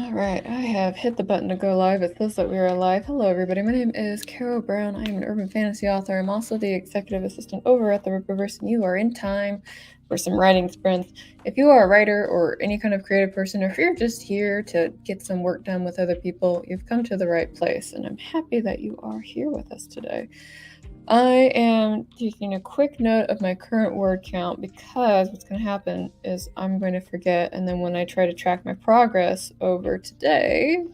All right, I have hit the button to go live. It says that we are live. Hello, everybody. My name is Carrow Brown. I am an urban fantasy author. I'm also the executive assistant over at the Rippaverse, and you are in time for some writing sprints. If you are a writer or any kind of creative person, or if you're just here to get some work done with other people, you've come to the right place, and I'm happy that you are here with us today. I am taking a quick note of my current word count because what's going to happen is I'm going to forget, and then when I try to track my progress over today,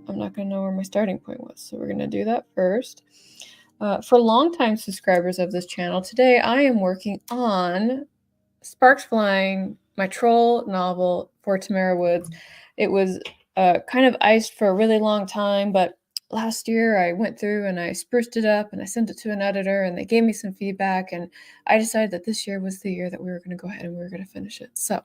I'm not going to know where my starting point was. So we're going to do that first. For longtime subscribers of this channel, today I am working on Sparks Flying, my troll novel for Tamara Woods. It was kind of iced for a really long time, but last year I went through and I spruced it up and I sent it to an editor and they gave me some feedback, and I decided that this year was the year that we were going to go ahead and we were going to finish it. So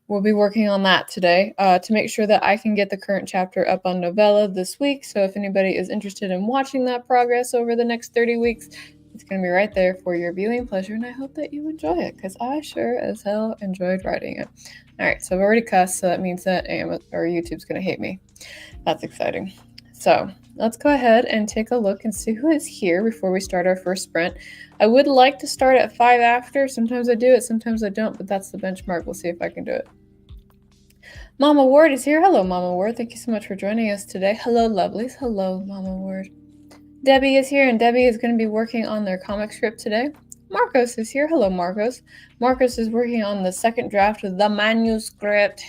we'll be working on that today to make sure that I can get the current chapter up on Novella this week. So if anybody is interested in watching that progress over the next 30 weeks, it's going to be right there for your viewing pleasure, and I hope that you enjoy it, because I sure as hell enjoyed writing it. All right, so I've already cussed, so that means that YouTube's going to hate me. That's exciting. So let's go ahead and take a look and see who is here before we start our first sprint. I would like to start at 5 after. Sometimes I do it, sometimes I don't, but that's the benchmark. We'll see if I can do it. Mama Ward is here. Hello, Mama Ward. Thank you so much for joining us today. Hello, lovelies. Hello, Mama Ward. Debbie is here, and Debbie is going to be working on their comic script today. Marcos is here. Hello, Marcos. Marcos is working on the second draft of the manuscript.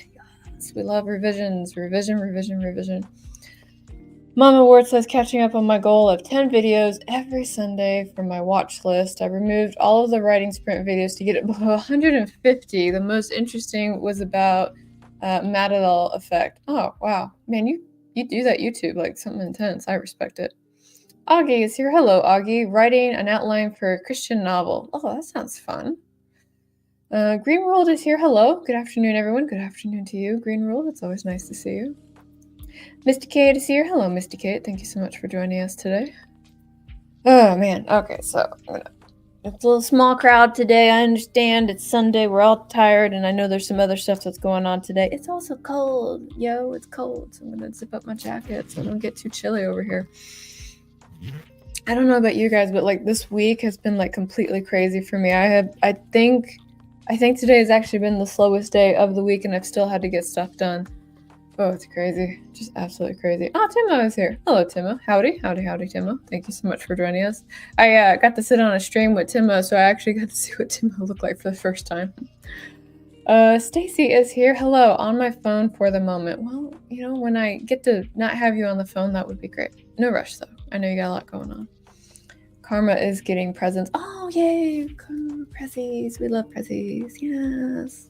Yes, we love revisions. Revision. Mama Ward says, catching up on my goal of 10 videos every Sunday from my watch list. I removed all of the writing sprint videos to get it below 150. The most interesting was about Matadol effect. Oh, wow. Man, you do that YouTube like something intense. I respect it. Augie is here. Hello, Augie. Writing an outline for a Christian novel. Oh, that sounds fun. Greenworld is here. Hello. Good afternoon, everyone. Good afternoon to you, Greenworld. It's always nice to see you. Misty Kate is here. Hello, Misty Kate. Thank you so much for joining us today. Oh, man. Okay, so it's a little small crowd today. I understand. It's Sunday. We're all tired, and I know there's some other stuff that's going on today. It's also cold. Yo, it's cold. So I'm going to zip up my jacket so I don't get too chilly over here. I don't know about you guys, but like this week has been like completely crazy for me. I think today has actually been the slowest day of the week, and I've still had to get stuff done. Oh, it's crazy. Just absolutely crazy. Oh, Timo is here. Hello, Timo. Howdy, Timo. Thank you so much for joining us. I got to sit on a stream with Timo, so I actually got to see what Timo looked like for the first time. Stacy is here. Hello, on my phone for the moment. Well, you know, when I get to not have you on the phone, that would be great. No rush, though. I know you got a lot going on. Karma is getting presents. Oh, yay! Prezzies. We love prezzies. Yes.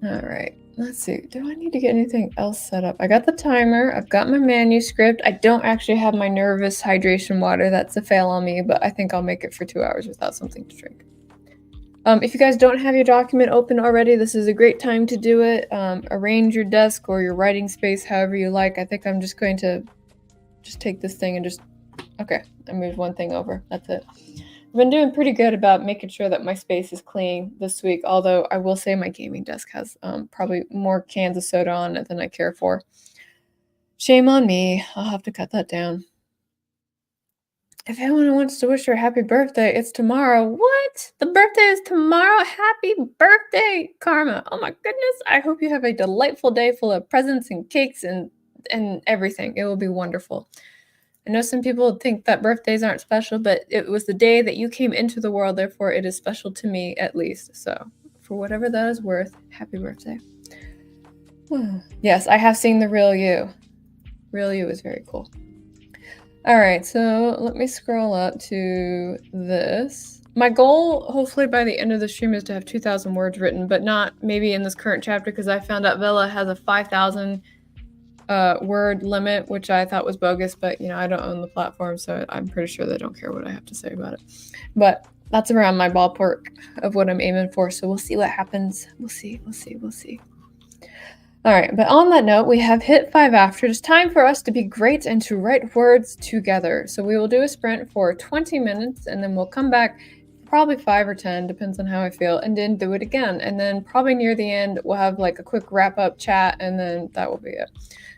All right. Let's see. Do I need to get anything else set up? I got the timer. I've got my manuscript. I don't actually have my nervous hydration water. That's a fail on me, but I think I'll make it for 2 hours without something to drink. If you guys don't have your document open already, this is a great time to do it. Arrange your desk or your writing space however you like. I think I'm just going to take this thing and just... Okay, I moved one thing over. That's it. I've been doing pretty good about making sure that my space is clean this week, although I will say my gaming desk has probably more cans of soda on it than I care for. Shame on me. I'll have to cut that down. If anyone wants to wish her a happy birthday, it's tomorrow. What? The birthday is tomorrow? Happy birthday, Karma. Oh my goodness. I hope you have a delightful day full of presents and cakes and everything. It will be wonderful. I know some people think that birthdays aren't special, but it was the day that you came into the world, therefore it is special to me at least. So for whatever that is worth, happy birthday. Yes, I have seen the Real You. Real You is very cool. All right, so let me scroll up to this. My goal, hopefully by the end of the stream, is to have 2,000 words written, but not maybe in this current chapter, because I found out Vela has a 5,000 word limit, which I thought was bogus, but you know, I don't own the platform, so I'm pretty sure they don't care what I have to say about it. But that's around my ballpark of what I'm aiming for, so we'll see what happens. We'll see. All right, but on that note, we have hit 5 after. It's time for us to be great and to write words together. So we will do a sprint for 20 minutes, and then we'll come back probably 5 or 10, depends on how I feel, and then do it again. And then probably near the end, we'll have like a quick wrap up chat, and then that will be it.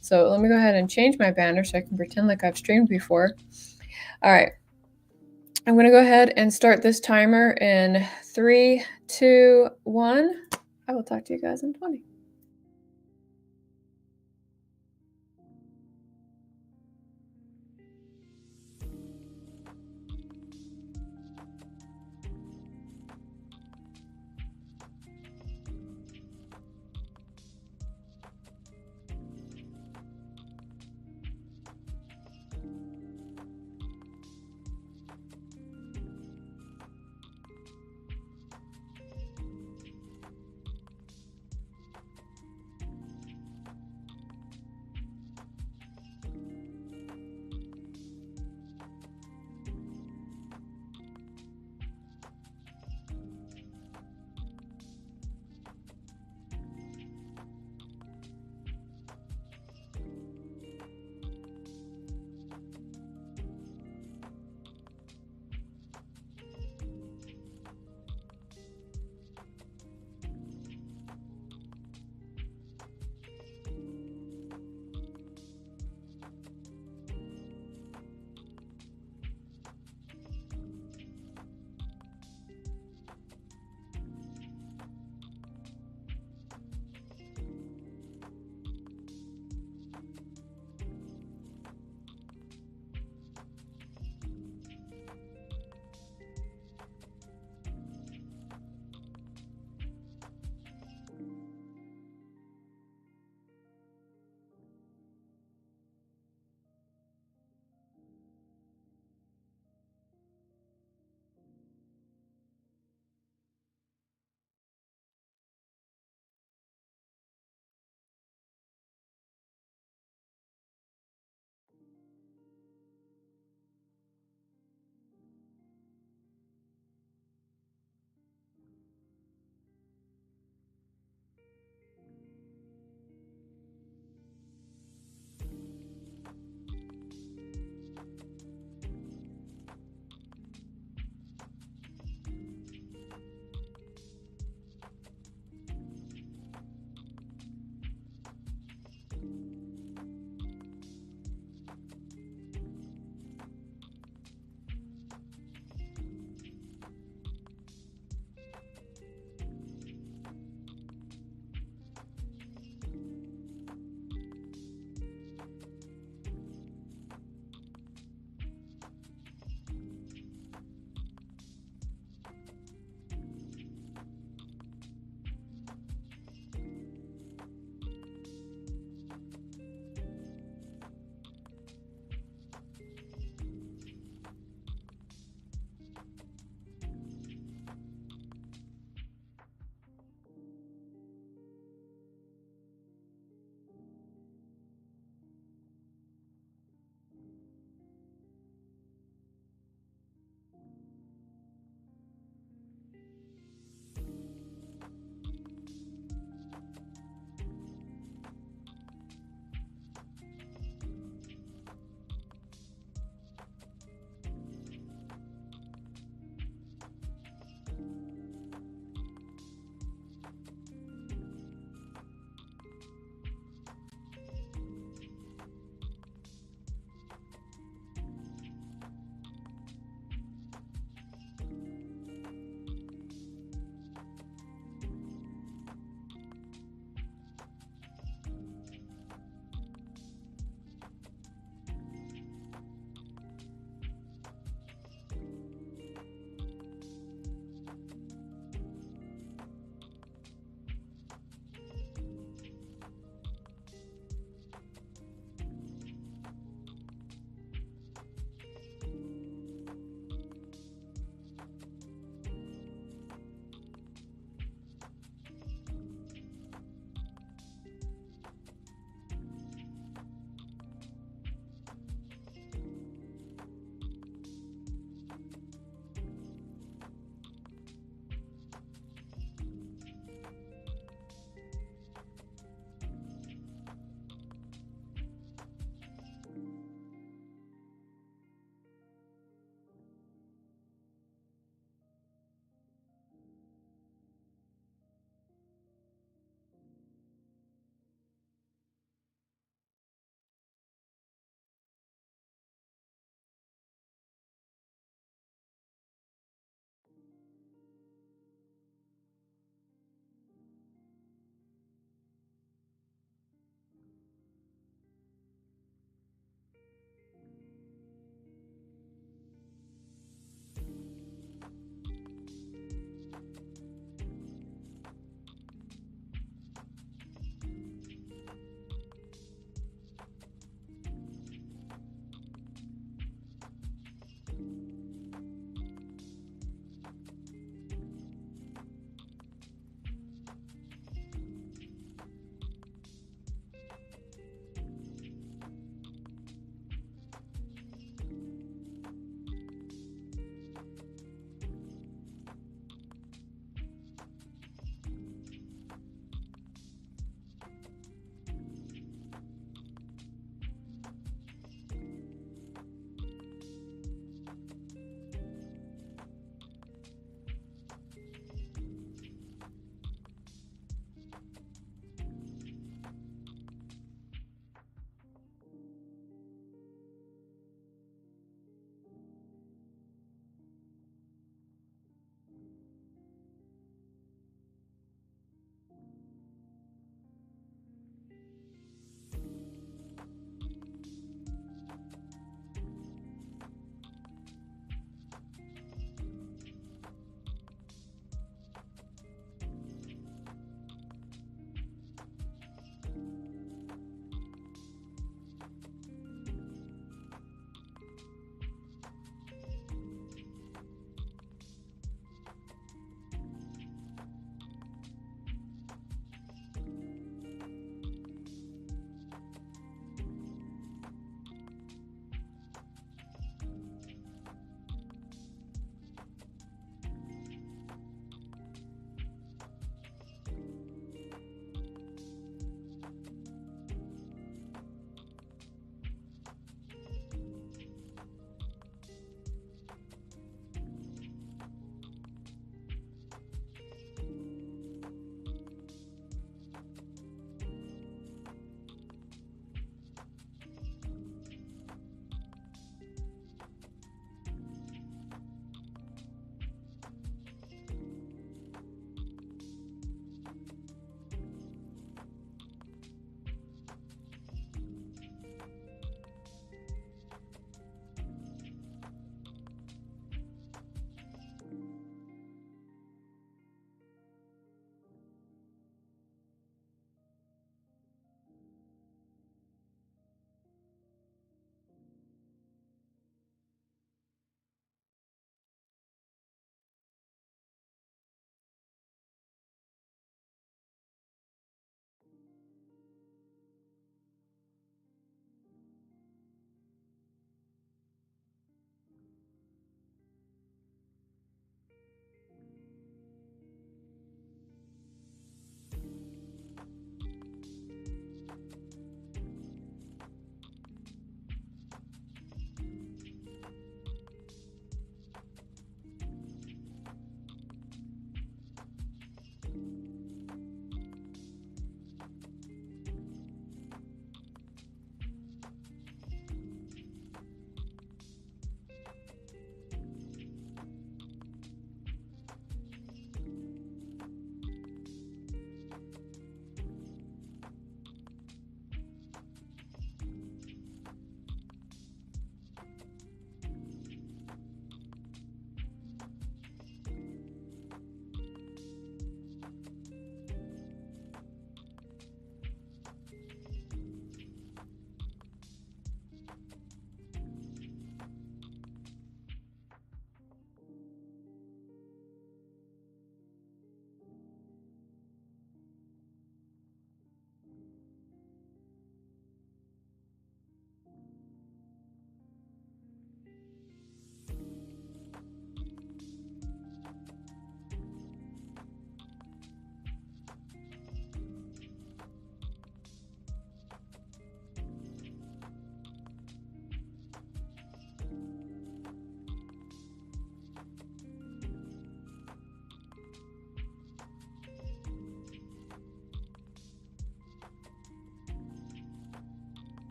So let me go ahead and change my banner so I can pretend like I've streamed before. All right. I'm going to go ahead and start this timer in 3, 2, 1. I will talk to you guys in 20.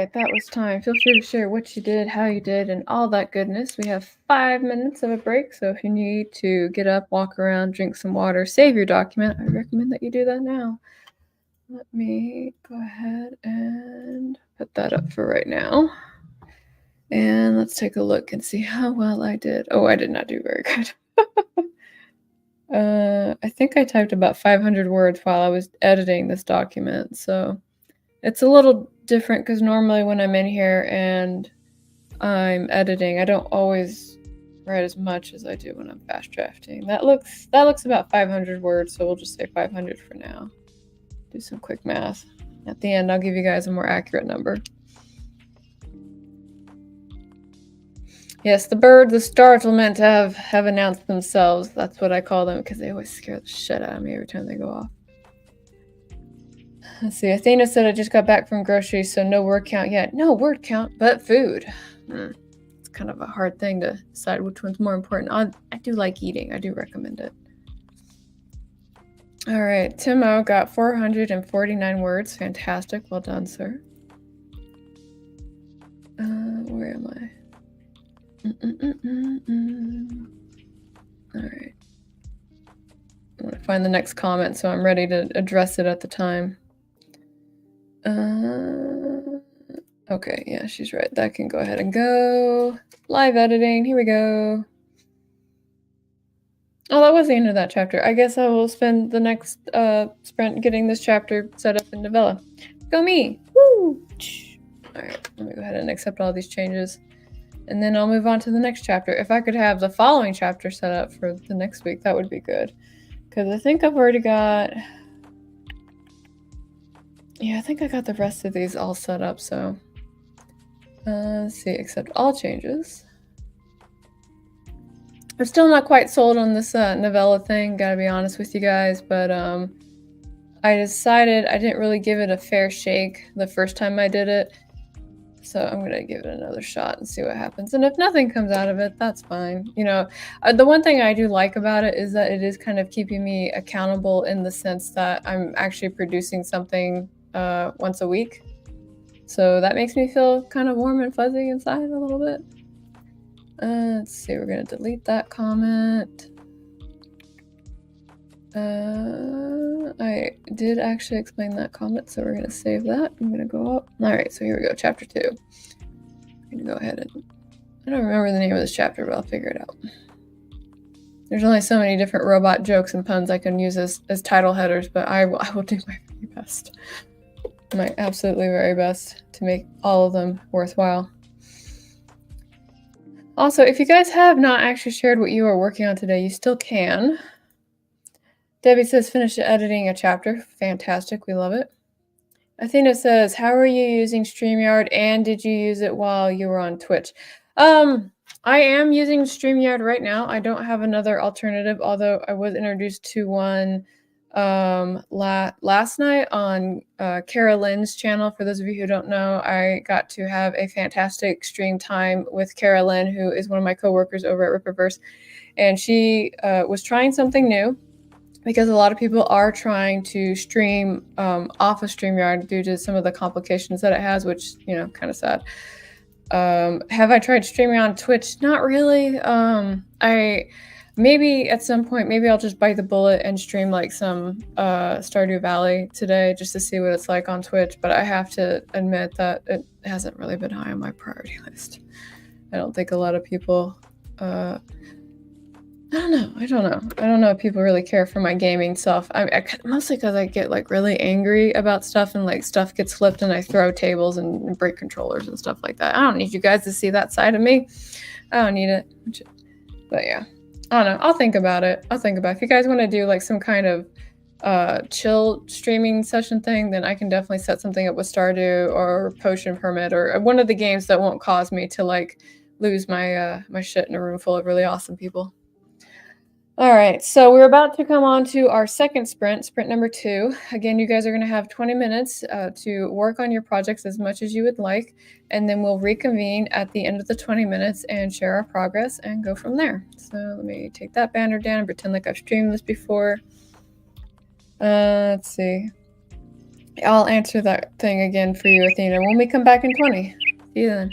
right, that was time. Feel free to share what you did, how you did, and all that goodness. We have 5 minutes of a break, so if you need to get up, walk around, drink some water, save your document, I recommend that you do that now. Let me go ahead and put that up for right now. And let's take a look and see how well I did. Oh, I did not do very good. I think I typed about 500 words while I was editing this document, so it's a little different because normally when I'm in here and I'm editing, I don't always write as much as I do when I'm fast drafting. That looks about 500 words, so we'll just say 500 for now. Do some quick math. At the end, I'll give you guys a more accurate number. Yes, the stars were meant to have announced themselves. That's what I call them because they always scare the shit out of me every time they go off. Let's see. Athena said I just got back from groceries, so no word count yet. No word count, but food. It's kind of a hard thing to decide which one's more important. I do like eating. I do recommend it. All right. Timo got 449 words. Fantastic. Well done, sir. Where am I? All right. I'm going to find the next comment so I'm ready to address it at the time. Okay, yeah, she's right. That can go ahead and go. Live editing. Here we go. Oh, that was the end of that chapter. I guess I will spend the next sprint getting this chapter set up in Novella. Go me! Woo! All right, let me go ahead and accept all these changes. And then I'll move on to the next chapter. If I could have the following chapter set up for the next week, that would be good. Because I think I've already got... Yeah, I think I got the rest of these all set up, so... let's see, accept all changes. I'm still not quite sold on this novella thing, gotta be honest with you guys, but I decided I didn't really give it a fair shake the first time I did it. So I'm going to give it another shot and see what happens. And if nothing comes out of it, that's fine. You know, the one thing I do like about it is that it is kind of keeping me accountable in the sense that I'm actually producing something once a week. So that makes me feel kind of warm and fuzzy inside a little bit. Let's see, we're going to delete that comment. I did actually explain that comment, so we're going to save that. I'm going to go up. All right, so here we go, chapter 2. I'm going to go ahead and... I don't remember the name of this chapter, but I'll figure it out. There's only so many different robot jokes and puns I can use as title headers, but I will do my very best. My absolutely very best to make all of them worthwhile. Also, if you guys have not actually shared what you are working on today, you still can. Debbie says, finish editing a chapter. Fantastic. We love it. Athena says, how are you using StreamYard and did you use it while you were on Twitch? I am using StreamYard right now. I don't have another alternative, although I was introduced to one last night on Carolyn's channel. For those of you who don't know, I got to have a fantastic stream time with Carolyn, who is one of my coworkers over at Rippaverse. And she was trying something new, because a lot of people are trying to stream off of StreamYard due to some of the complications that it has, which, you know, kind of sad. Have I tried streaming on Twitch? Not really. Maybe at some point, maybe I'll just bite the bullet and stream like some Stardew Valley today just to see what it's like on Twitch. But I have to admit that it hasn't really been high on my priority list. I don't think a lot of people... I don't know if people really care for my gaming stuff. Mostly because I get like really angry about stuff and like stuff gets flipped and I throw tables and break controllers and stuff like that. I don't need you guys to see that side of me. I don't need it. But yeah, I don't know. I'll think about it. If you guys want to do like some kind of chill streaming session thing, then I can definitely set something up with Stardew or Potion Permit or one of the games that won't cause me to like lose my my shit in a room full of really awesome people. All right, so we're about to come on to our second sprint number 2. Again, you guys are going to have 20 minutes to work on your projects as much as you would like, and then we'll reconvene at the end of the 20 minutes and share our progress and go from there. So let me take that banner down and pretend like I've streamed this before. Let's see. I'll answer that thing again for you, Athena, when we come back in 20. See you then.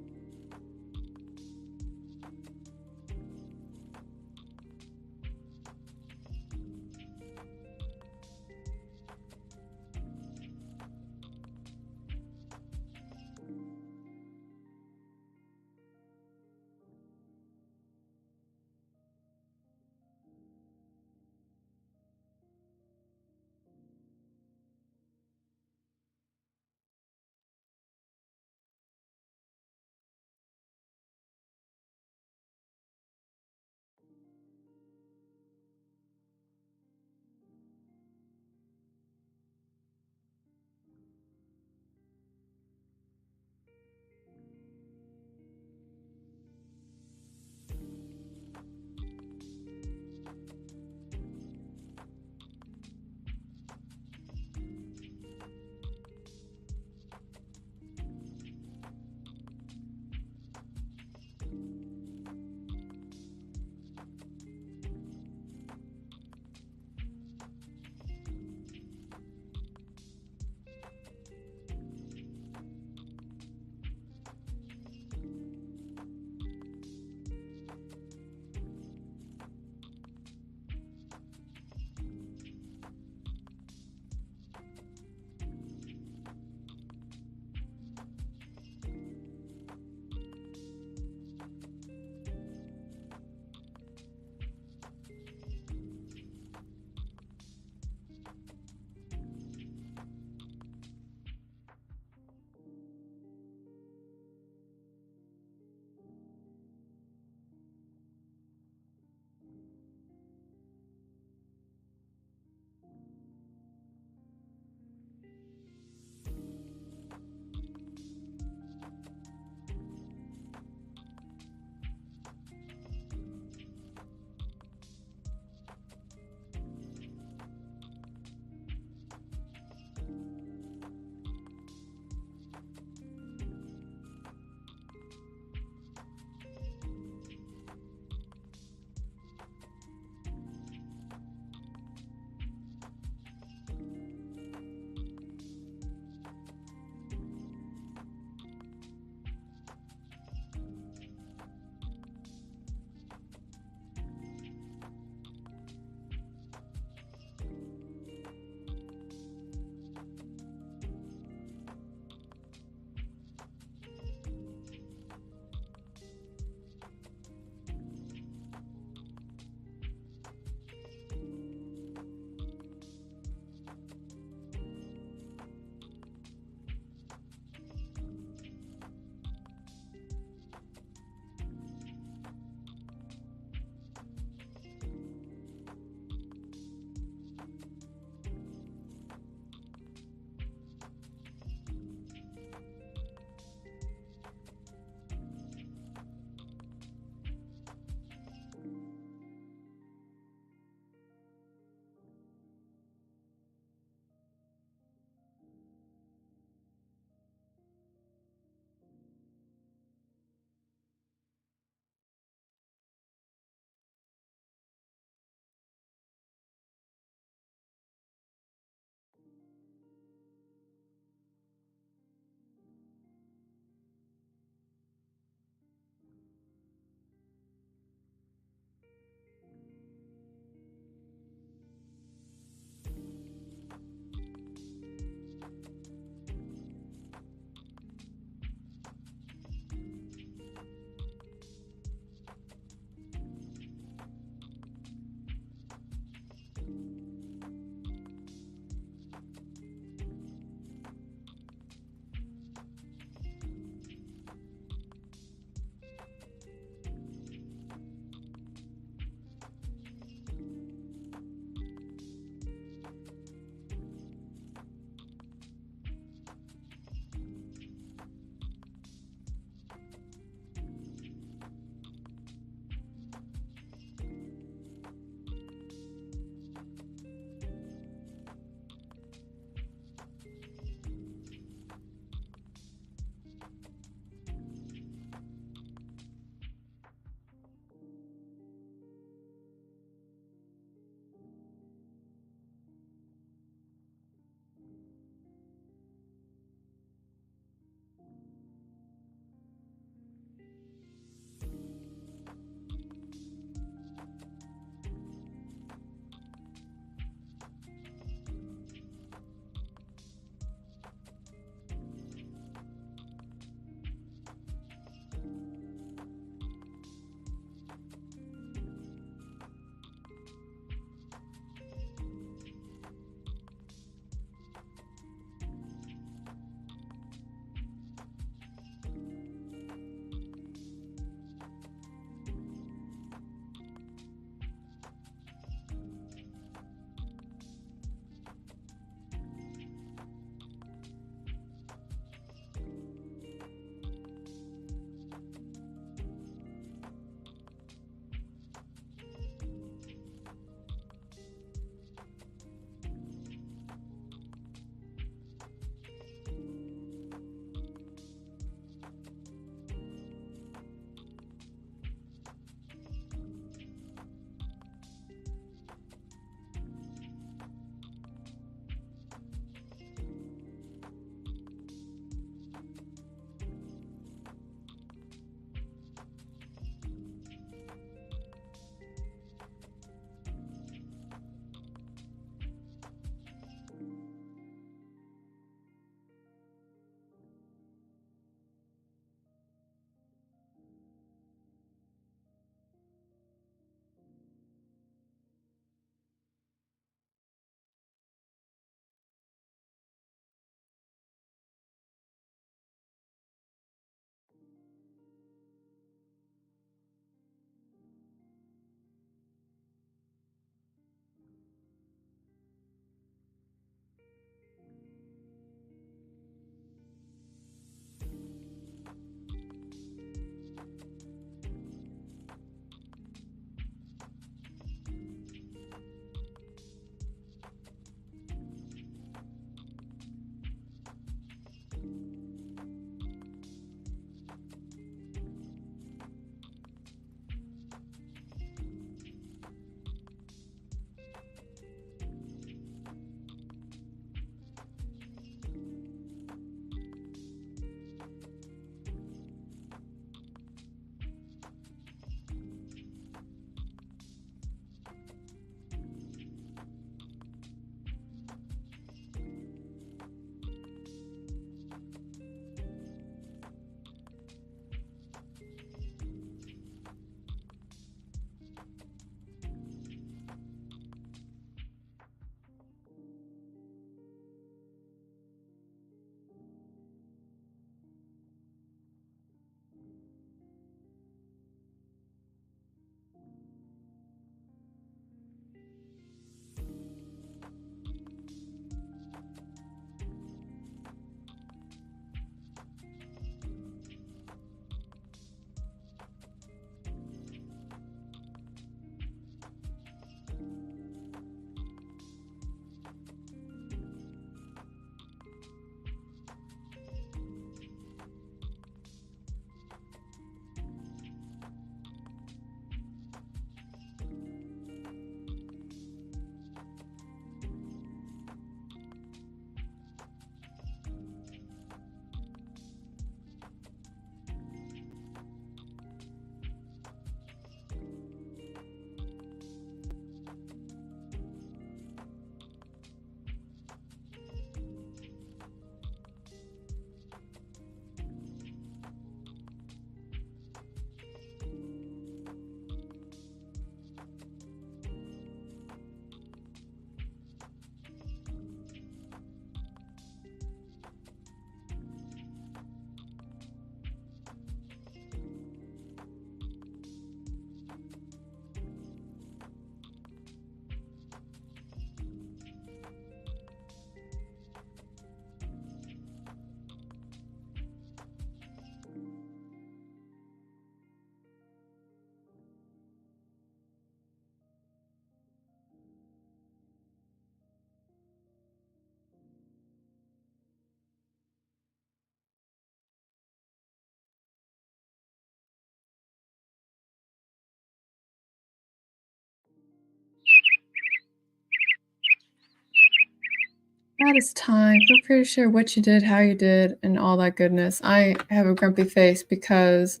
That is time. Feel free to share what you did, how you did, and all that goodness. I have a grumpy face because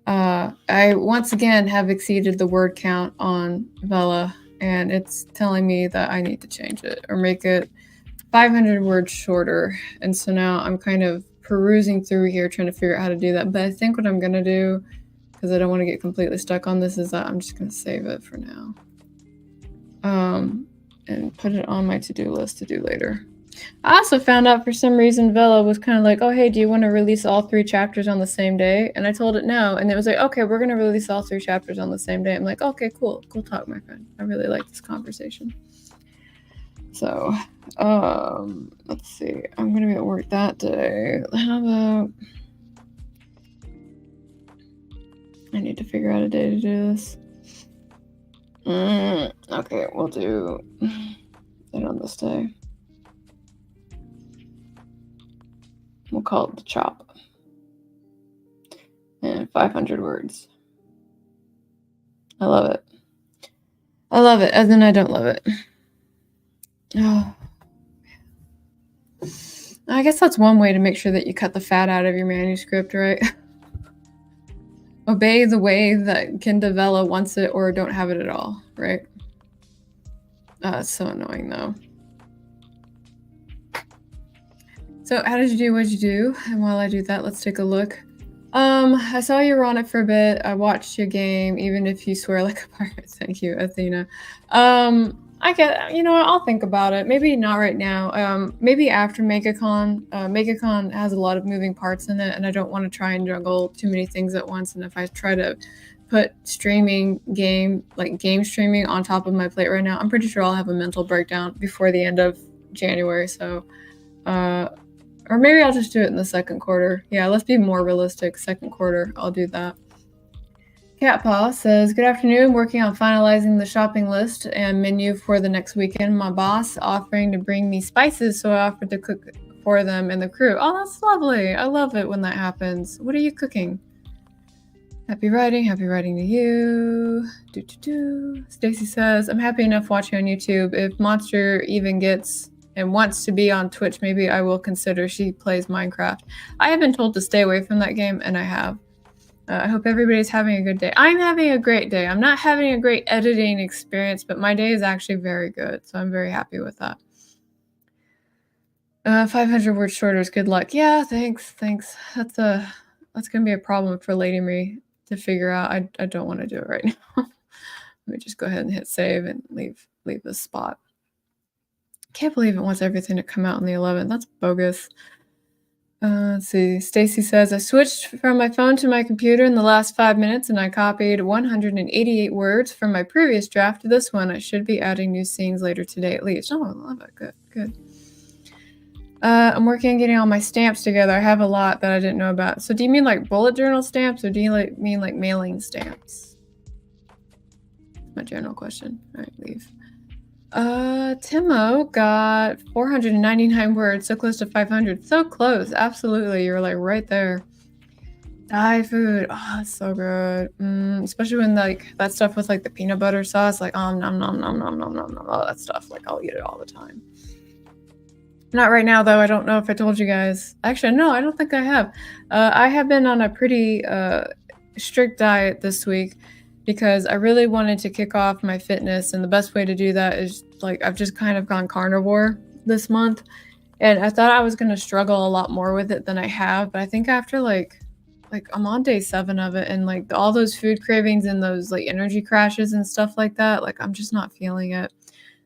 I once again have exceeded the word count on Vela, and it's telling me that I need to change it or make it 500 words shorter. And so now I'm kind of perusing through here trying to figure out how to do that. But I think what I'm going to do, because I don't want to get completely stuck on this, is that I'm just going to save it for now. And put it on my to-do list to do later. I also found out for some reason Vela was kind of like, oh, hey, do you want to release all 3 chapters on the same day? And I told it no. And it was like, okay, we're going to release all 3 chapters on the same day. I'm like, okay, cool. Cool talk, my friend. I really like this conversation. So, let's see. I'm going to be at work that day. How about... I need to figure out a day to do this. Okay, we'll do it on this day. We'll call it the chop. And 500 words. I love it. I love it, and then I don't love it. Oh. I guess that's one way to make sure that you cut the fat out of your manuscript, right? Obey the way that Kinda Vela wants it or don't have it at all, right? It's so annoying, though. So how did you do? What did you do? And while I do that, let's take a look. I saw you were on it for a bit. I watched your game, even if you swear like a pirate. Thank you, Athena. I get, you know what, I'll think about it. Maybe not right now. Maybe after MegaCon. MegaCon has a lot of moving parts in it, and I don't want to try and juggle too many things at once. And if I try to put game streaming on top of my plate right now, I'm pretty sure I'll have a mental breakdown before the end of January. So, or maybe I'll just do it in the second quarter. Yeah, let's be more realistic. Second quarter, I'll do that. Catpaw says, good afternoon. Working on finalizing the shopping list and menu for the next weekend. My boss offering to bring me spices, so I offered to cook for them and the crew. Oh, that's lovely. I love it when that happens. What are you cooking? Happy writing to you. Stacy says, I'm happy enough watching on YouTube. If Monster even gets and wants to be on Twitch, maybe I will consider. She plays Minecraft. I have been told to stay away from that game, and I have. I hope everybody's having a good day. I'm having a great day. I'm not having a great editing experience, but my day is actually very good, so I'm very happy with that. 500 words shorter is good luck. Yeah, thanks. That's gonna be a problem for Lady Me to figure out. I don't want to do it right now. Let me just go ahead and hit save and leave this spot. Can't believe it wants everything to come out on the 11th. That's bogus. Let's see. Stacy says, I switched from my phone to my computer in the last 5 minutes, and I copied 188 words from my previous draft to this one. I should be adding new scenes later today at least. Oh, I love it. Good. I'm working on getting all my stamps together. I have a lot that I didn't know about. So do you mean like bullet journal stamps, or do you mean like mailing stamps? That's my general question. All right, leave. Timo got 499 words, so close to 500. So close, absolutely. You're like right there. Thai food, oh, it's so good. Especially when like that stuff with like the peanut butter sauce, like nom nom nom nom nom nom nom nom, all that stuff. Like I'll eat it all the time. Not right now though. I don't know if I told you guys. Actually, no, I don't think I have. I have been on a pretty strict diet this week, because I really wanted to kick off my fitness, and the best way to do that is like I've just kind of gone carnivore this month, and I thought I was going to struggle a lot more with it than I have, but I think after like I'm on day 7 of it, and like all those food cravings and those like energy crashes and stuff like that, like I'm just not feeling it.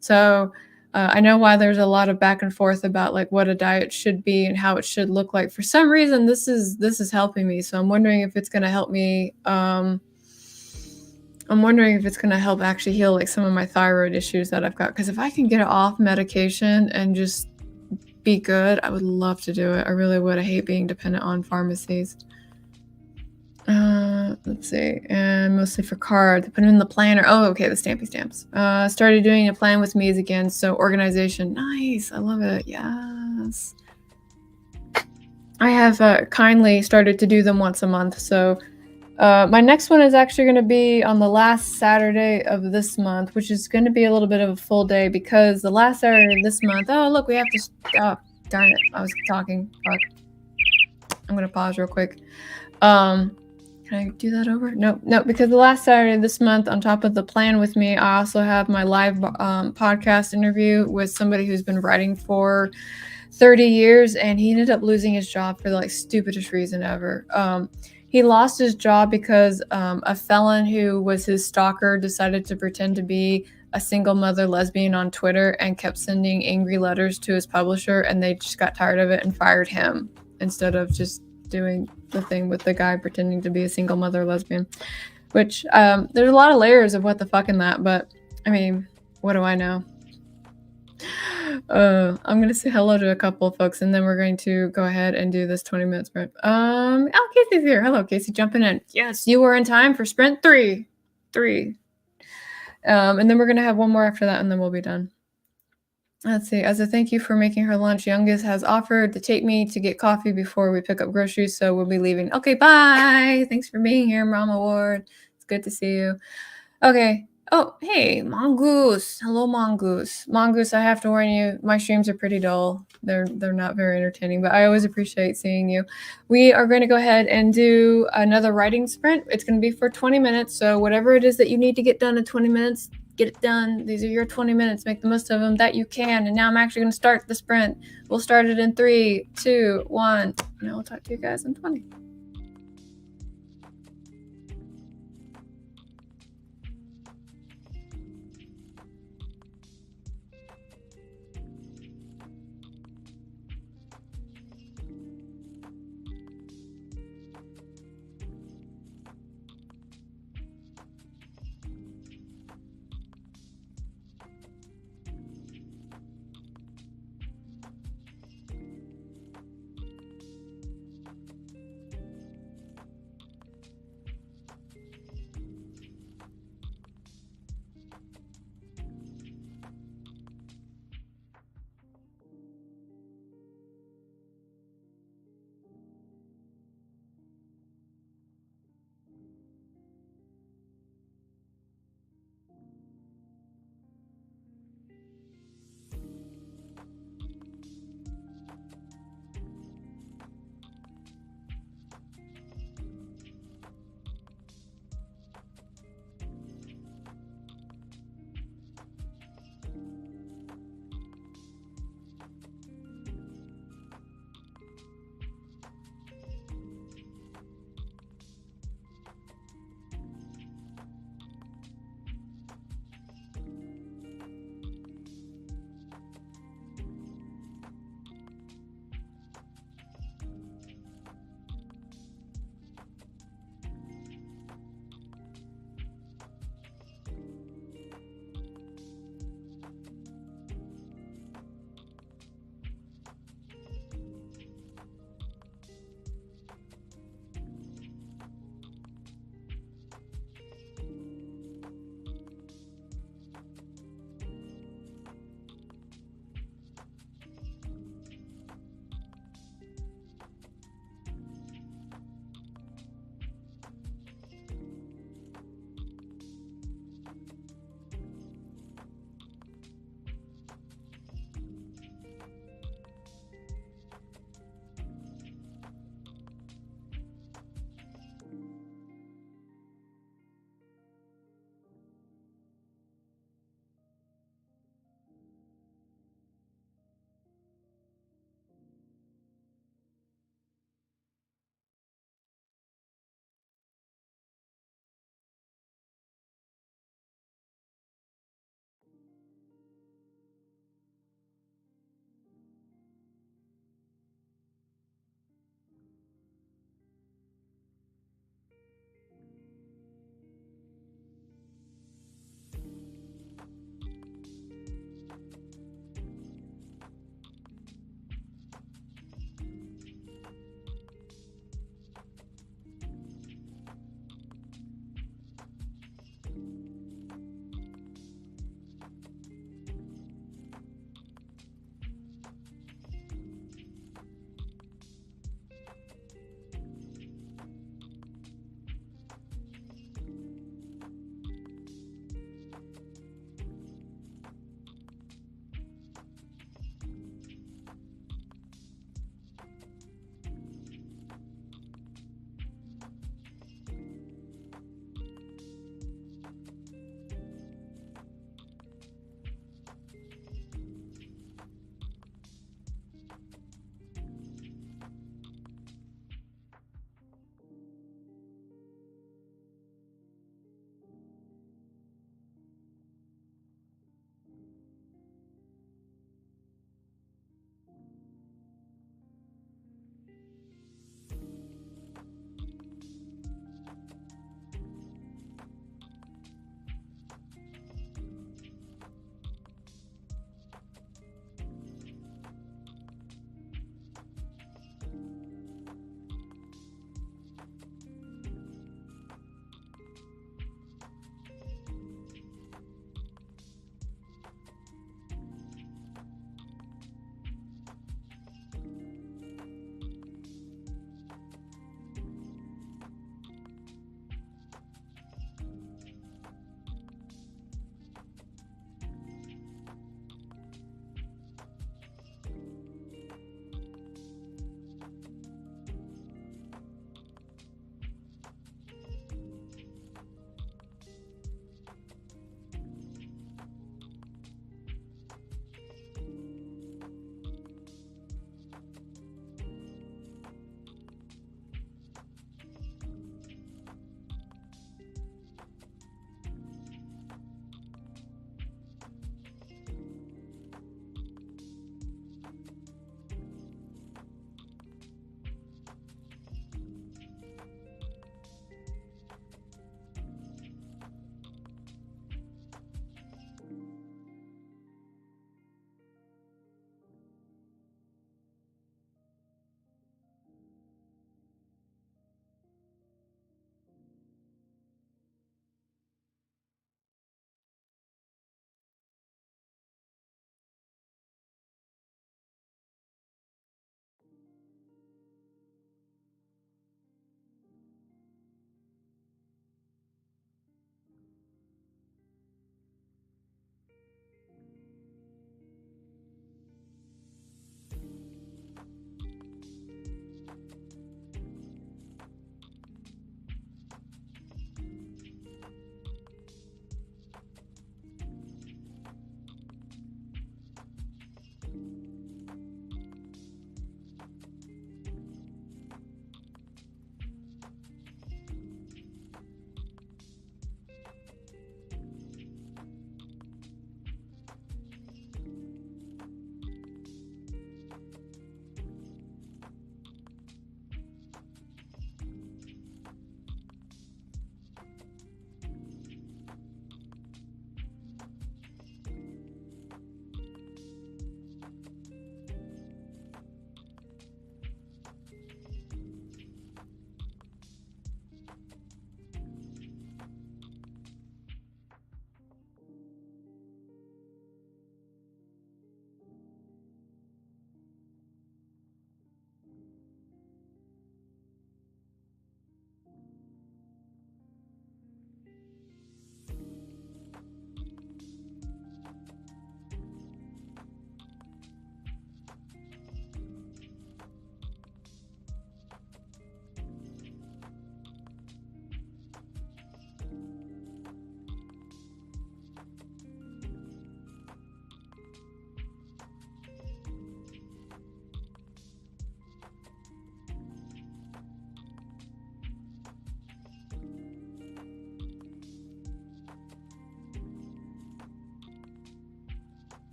So I know why there's a lot of back and forth about like what a diet should be and how it should look like. For some reason, this is helping me, so I'm wondering if it's going to help me. I'm wondering if it's going to help actually heal like some of my thyroid issues that I've got. Because if I can get it off medication and just be good, I would love to do it. I really would. I hate being dependent on pharmacies. Let's see. And mostly for card. Put it in the planner. Oh, okay. The stampy stamps. Started doing a plan with me's again. So organization. Nice. I love it. Yes. I have kindly started to do them once a month. So My next one is actually going to be on the last Saturday of this month, which is going to be a little bit of a full day because the last Saturday of this month. Oh, look, we have to stop. Darn it. I was talking. Fuck. I'm going to pause real quick. Can I do that over? No, because the last Saturday of this month, on top of the plan with me, I also have my live podcast interview with somebody who's been writing for 30 years, and he ended up losing his job for the like stupidest reason ever. He lost his job because a felon who was his stalker decided to pretend to be a single mother lesbian on Twitter and kept sending angry letters to his publisher, and they just got tired of it and fired him instead of just doing the thing with the guy pretending to be a single mother lesbian. Which there's a lot of layers of what the fuck in that, but I mean, what do I know? I'm gonna say hello to a couple of folks, and then we're going to go ahead and do this 20-minute sprint. Oh, Casey's here. Hello, Casey, jumping in. Yes, you were in time for sprint 3. And then we're gonna have one more after that, and then we'll be done. Let's see. As a thank you for making her lunch, Youngest has offered to take me to get coffee before we pick up groceries, so we'll be leaving. Okay, bye. Thanks for being here, Mama Ward. It's good to see you. Okay. Oh, hey, Mongoose. Hello, Mongoose. Mongoose, I have to warn you, my streams are pretty dull. They're not very entertaining, but I always appreciate seeing you. We are going to go ahead and do another writing sprint. It's going to be for 20 minutes, so whatever it is that you need to get done in 20 minutes, get it done. These are your 20 minutes. Make the most of them that you can. And now I'm actually going to start the sprint. We'll start it in 3, 2, 1. And I'll talk to you guys in 20.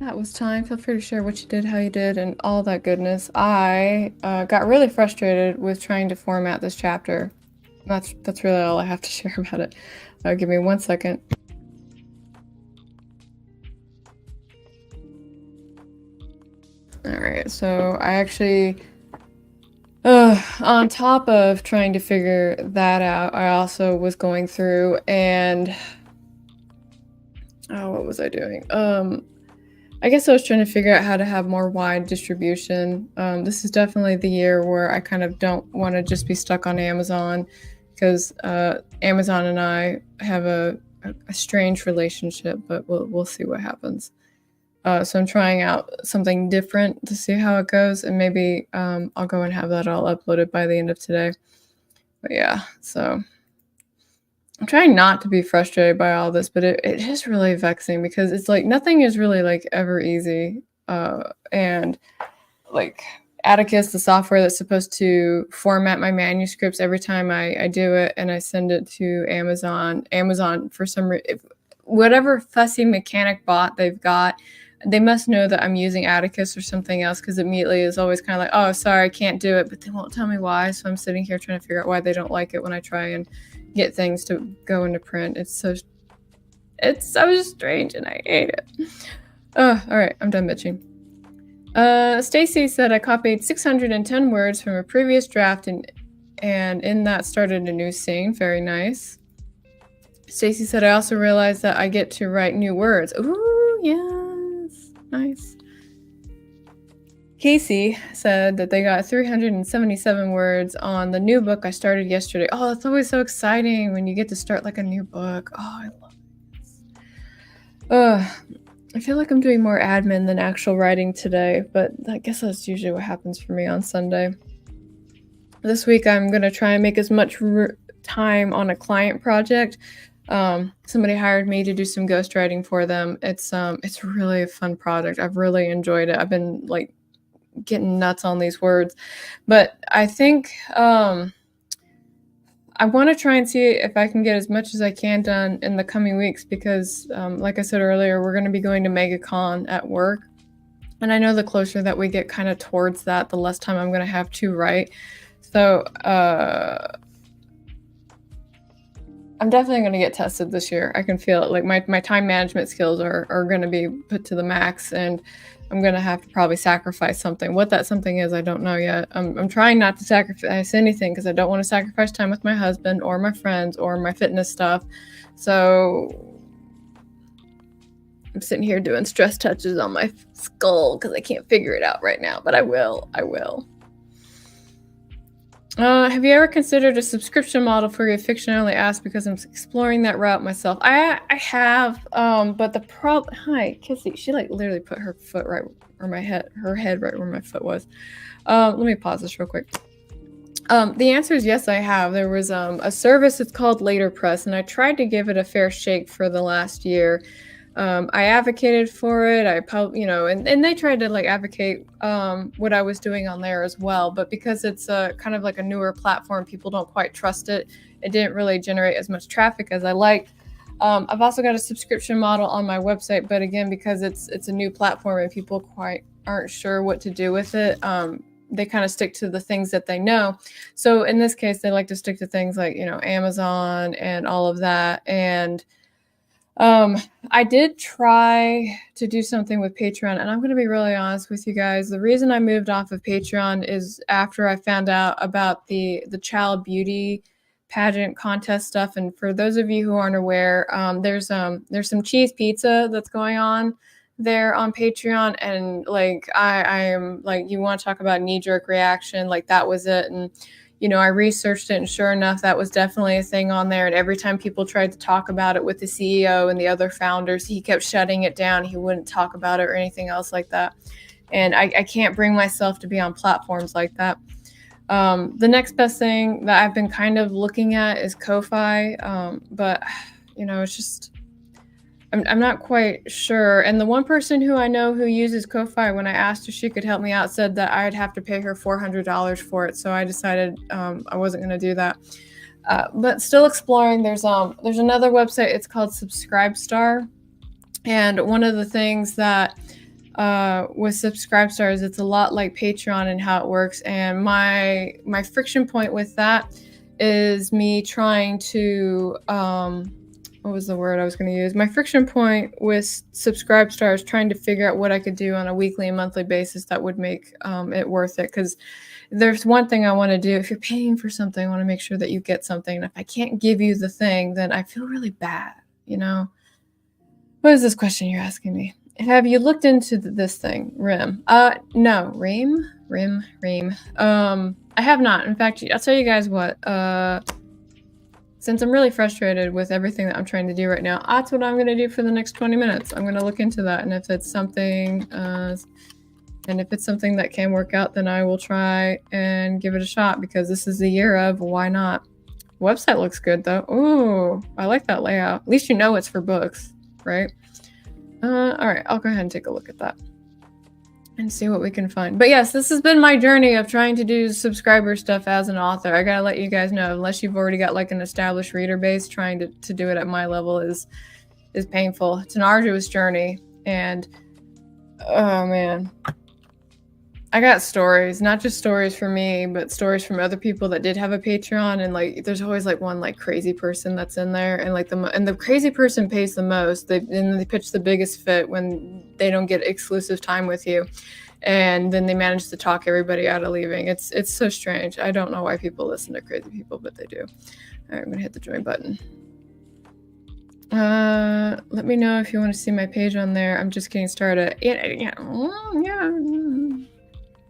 that was time. Feel free to share what you did, how you did, and all that goodness. I got really frustrated with trying to format this chapter. That's really all I have to share about it. Give me 1 second. Alright, so I actually, on top of trying to figure that out, I also was going through and, what was I doing? I guess I was trying to figure out how to have more wide distribution. This is definitely the year where I kind of don't want to just be stuck on Amazon, because Amazon and I have a strange relationship, but we'll see what happens. So I'm trying out something different to see how it goes, and maybe I'll go and have that all uploaded by the end of today. But yeah, so I'm trying not to be frustrated by all this, but it is really vexing, because it's like nothing is really like ever easy. And like Atticus, the software that's supposed to format my manuscripts every time I do it and I send it to Amazon, for some reason, whatever fussy mechanic bot they've got, they must know that I'm using Atticus or something else, because immediately is always kind of like, oh, sorry, I can't do it, but they won't tell me why. So I'm sitting here trying to figure out why they don't like it when I try and get things to go into print. It's so strange, and I hate it. Oh, all right, I'm done bitching. Stacy said I copied 610 words from a previous draft and in that started a new scene. Very nice. Stacy said I also realized that I get to write new words. Ooh, yes, nice. Casey said that they got 377 words on the new book I started yesterday. Oh, that's always so exciting when you get to start like a new book. Oh, I love this. I feel like I'm doing more admin than actual writing today, but I guess that's usually what happens for me on Sunday. This week I'm going to try and make as much time on a client project. Somebody hired me to do some ghostwriting for them. It's really a fun project. I've really enjoyed it. I've been like getting nuts on these words, but I think I want to try and see if I can get as much as I can done in the coming weeks, because like I said earlier, we're going to be going to MegaCon at work, and I know the closer that we get kind of towards that, the less time I'm going to have to write. So I'm definitely going to get tested this year. I can feel it. Like my time management skills are going to be put to the max, and I'm going to have to probably sacrifice something. What that something is, I don't know yet. I'm trying not to sacrifice anything, because I don't want to sacrifice time with my husband or my friends or my fitness stuff. So I'm sitting here doing stress touches on my skull because I can't figure it out right now, but I will. Have you ever considered a subscription model for your fiction? I only asked because I'm exploring that route myself. I have, but the problem. Hi, Kissy. She like literally put her foot right where her head right where my foot was. Let me pause this real quick. The answer is yes, I have. There was a service. It's called LaterPress, and I tried to give it a fair shake for the last year. I advocated for it. And they tried to like advocate what I was doing on there as well. But because it's kind of like a newer platform, people don't quite trust it. It didn't really generate as much traffic as I liked. I've also got a subscription model on my website, but again, because it's a new platform and people quite aren't sure what to do with it, they kind of stick to the things that they know. So in this case, they like to stick to things like, Amazon and all of that. And I did try to do something with Patreon, and I'm going to be really honest with you guys. The reason I moved off of Patreon is after I found out about the child beauty pageant contest stuff. And for those of you who aren't aware, there's some cheese pizza that's going on there on Patreon, and like I am like, you want to talk about knee-jerk reaction, like that was it. And I researched it, and sure enough, that was definitely a thing on there. And every time people tried to talk about it with the CEO and the other founders, he kept shutting it down. He wouldn't talk about it or anything else like that. And I can't bring myself to be on platforms like that. The next best thing that I've been kind of looking at is Ko-Fi. But, it's just, I'm not quite sure. And the one person who I know who uses Ko-Fi, when I asked if she could help me out, said that I'd have to pay her $400 for it. So I decided I wasn't going to do that. But still exploring. There's another website. It's called Subscribestar. And one of the things that with subscribe stars, it's a lot like Patreon and how it works. And my friction point with that is me trying to what was the word I was going to use? My friction point with subscribe stars, trying to figure out what I could do on a weekly and monthly basis that would make it worth it. Because there's one thing I want to do. If you're paying for something, I want to make sure that you get something. And if I can't give you the thing, then I feel really bad, you know? What is this question you're asking me? Have you looked into this thing, RIM? No, RIM. I have not. In fact, I'll tell you guys what. Since I'm really frustrated with everything that I'm trying to do right now, that's what I'm going to do for the next 20 minutes. I'm going to look into that, and if it's something, that can work out, then I will try and give it a shot, because this is the year of why not. Website looks good though. Ooh, I like that layout. At least you know it's for books, right? All right, I'll go ahead and take a look at that and see what we can find. But yes, this has been my journey of trying to do subscriber stuff as an author. I gotta let you guys know, unless you've already got like an established reader base, trying to do it at my level is painful. It's an arduous journey, and oh man. I got stories, not just stories for me, but stories from other people that did have a Patreon, and like there's always like one like crazy person that's in there, and like the crazy person pays the most. They pitch the biggest fit when they don't get exclusive time with you, and then they manage to talk everybody out of leaving. It's so strange. I don't know why people listen to crazy people, but they do. All right, I'm gonna hit the join button. Let me know if you want to see my page on there. I'm just getting started. Yeah.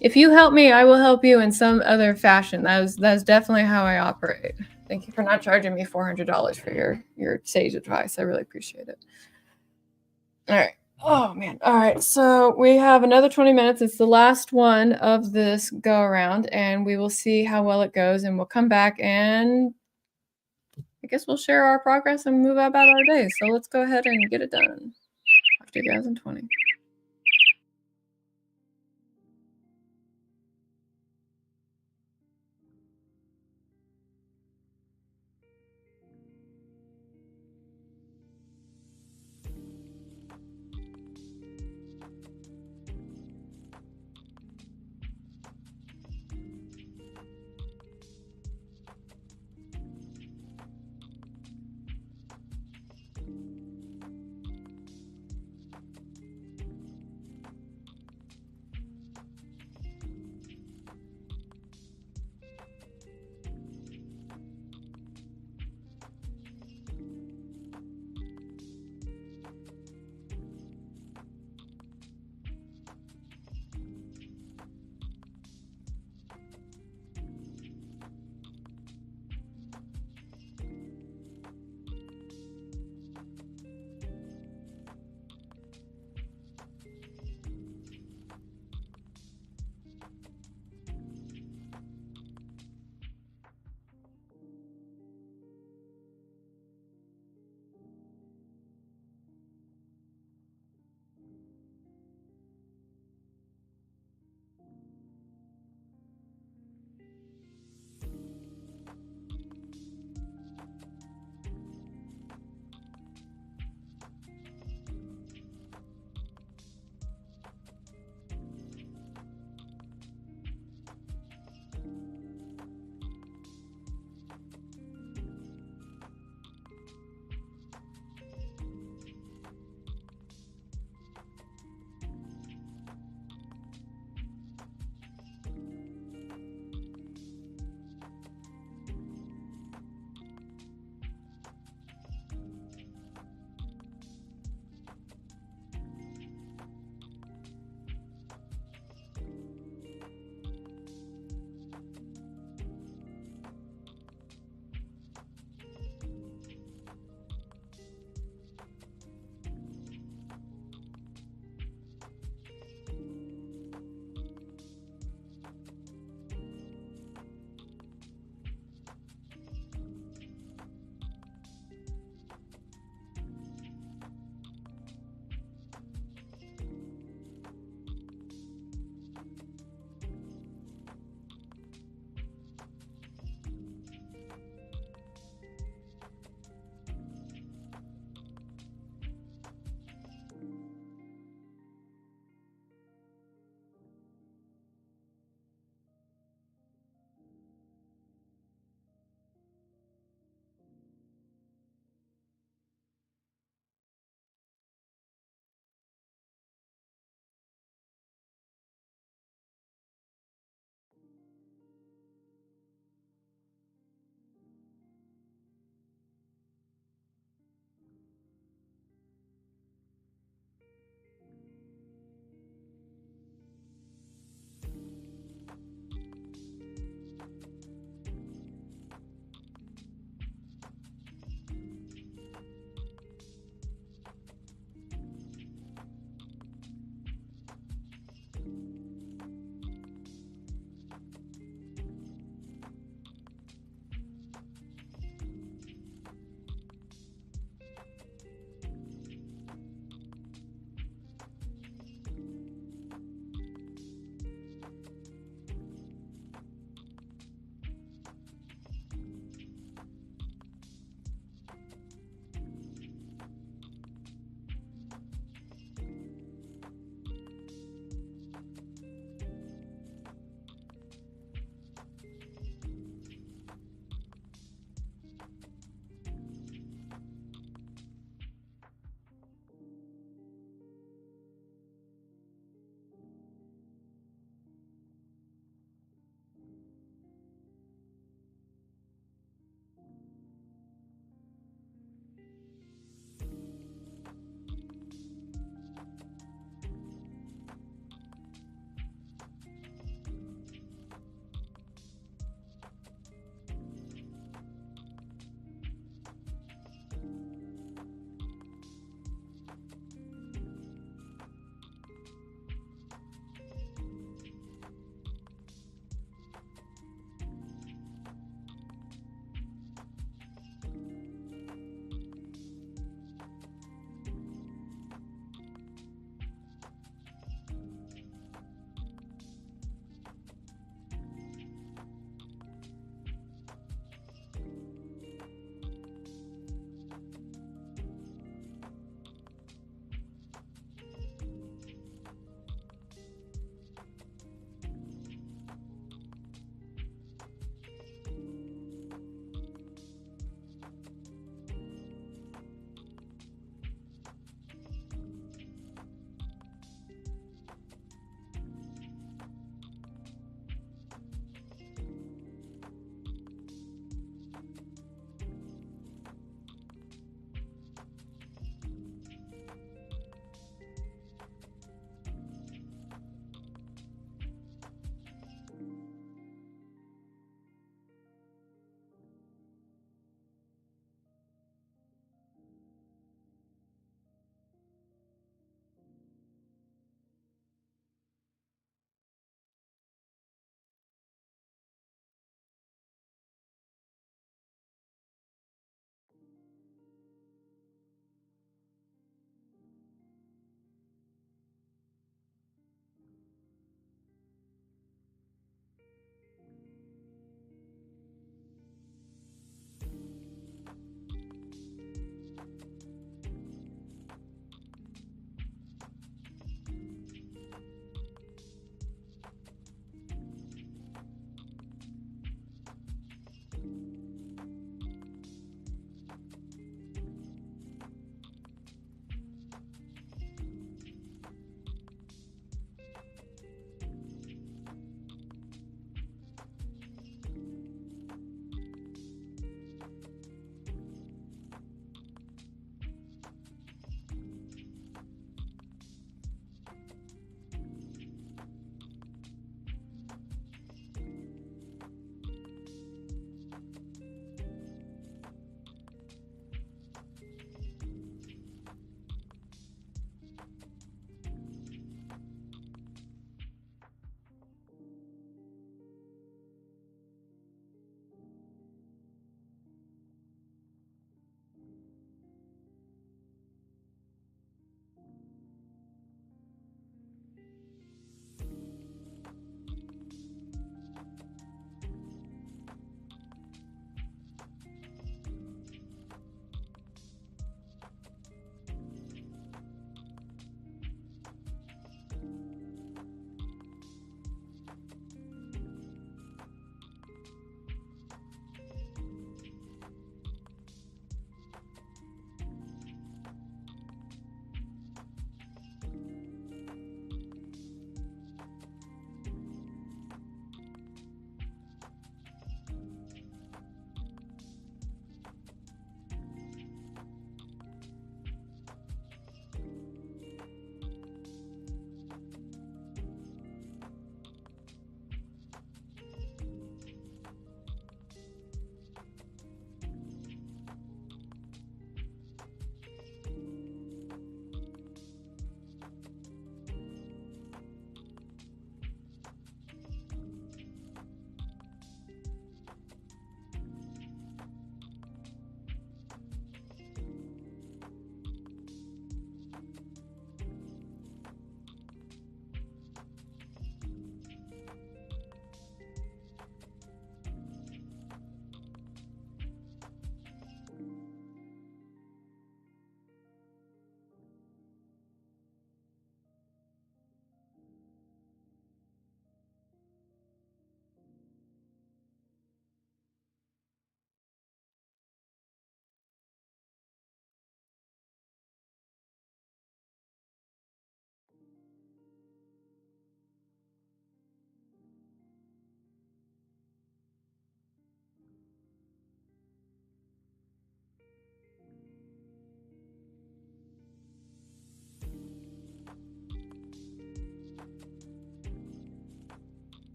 If you help me, I will help you in some other fashion. That's definitely how I operate. Thank you for not charging me $400 for your sage advice. I really appreciate it. All right. Oh man. All right. So we have another 20 minutes. It's the last one of this go around, and we will see how well it goes, and we'll come back and I guess we'll share our progress and move about our days. So let's go ahead and get it done. 2020.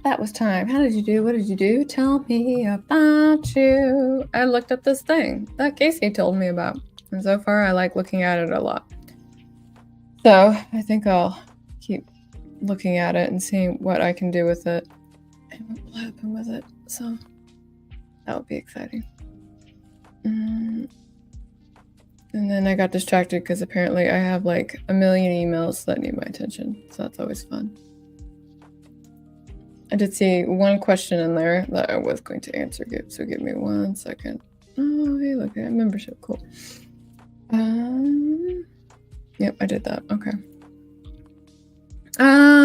that was time. How did you do? What did you do? Tell me about you. I looked up this thing that Casey told me about. And so far, I like looking at it a lot. So I think I'll keep looking at it and seeing what I can do with it and what will happen with it. So that would be exciting. And then I got distracted because apparently I have like a million emails that need my attention. So that's always fun. I did see one question in there that I was going to answer. So give me 1 second. Oh, hey, look at membership. Cool. Yep, I did that. Okay.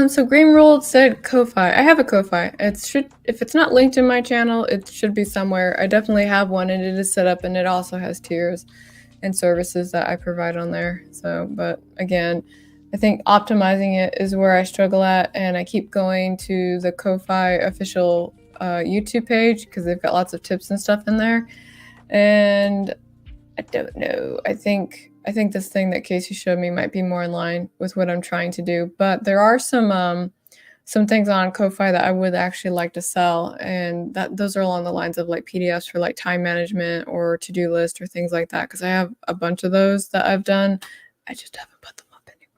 So Green Rolled said Ko-Fi. I have a Ko-Fi. If it's not linked in my channel, it should be somewhere. I definitely have one, and it is set up, and it also has tiers and services that I provide on there. So, but again, I think optimizing it is where I struggle at, and I keep going to the Ko-Fi official YouTube page because they've got lots of tips and stuff in there. And I don't know. I think this thing that Casey showed me might be more in line with what I'm trying to do. But there are some things on Ko-Fi that I would actually like to sell, and those are along the lines of like PDFs for like time management or to-do list or things like that. Because I have a bunch of those that I've done. I just haven't put them up anywhere.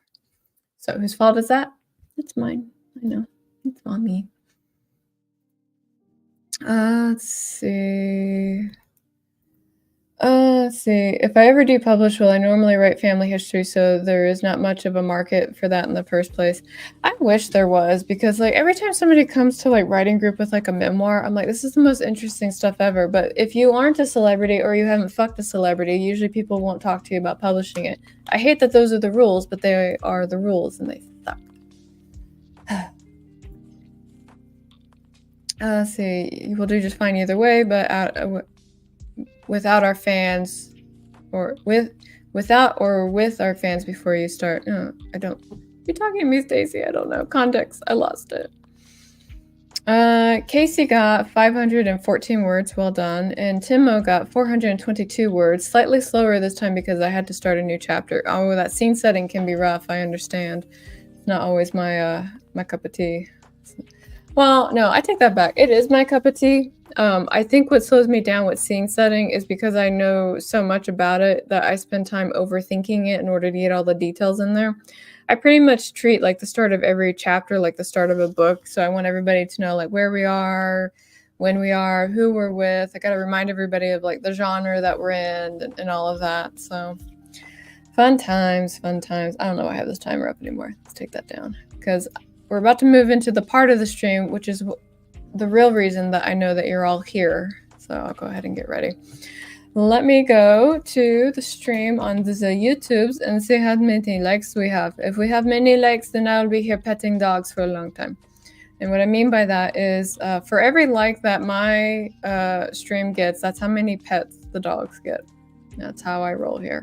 So whose fault is that? It's mine. I know. It's on me. Let's see. If I ever do publish, will I normally write family history, so there is not much of a market for that in the first place? I wish there was, because like every time somebody comes to like writing group with like a memoir, I'm like, this is the most interesting stuff ever. But if you aren't a celebrity or you haven't fucked a celebrity, usually people won't talk to you about publishing it. I hate that those are the rules, but they are the rules and they suck. You will do just fine either way, but without our fans, or without or with our fans before you start. No, I don't. You're talking to me, Stacy. I don't know. Context. I lost it. Casey got 514 words. Well done. And Timo got 422 words. Slightly slower this time because I had to start a new chapter. Oh, that scene setting can be rough. I understand. It's not always my cup of tea. Well, no, I take that back. It is my cup of tea. I think what slows me down with scene setting is because I know so much about it that I spend time overthinking it in order to get all the details in there. I pretty much treat like the start of every chapter like the start of a book. So I want everybody to know like where we are, when we are, who we're with. I got to remind everybody of like the genre that we're in and all of that. So fun times. I don't know why I have this timer up anymore. Let's take that down because we're about to move into the part of the stream, which is the real reason that I know that you're all here. So I'll go ahead and get ready. Let me go to the stream on the YouTubes and see how many likes we have. If we have many likes, then I'll be here petting dogs for a long time. And what I mean by that is for every like that my stream gets, that's how many pets the dogs get. That's how I roll here.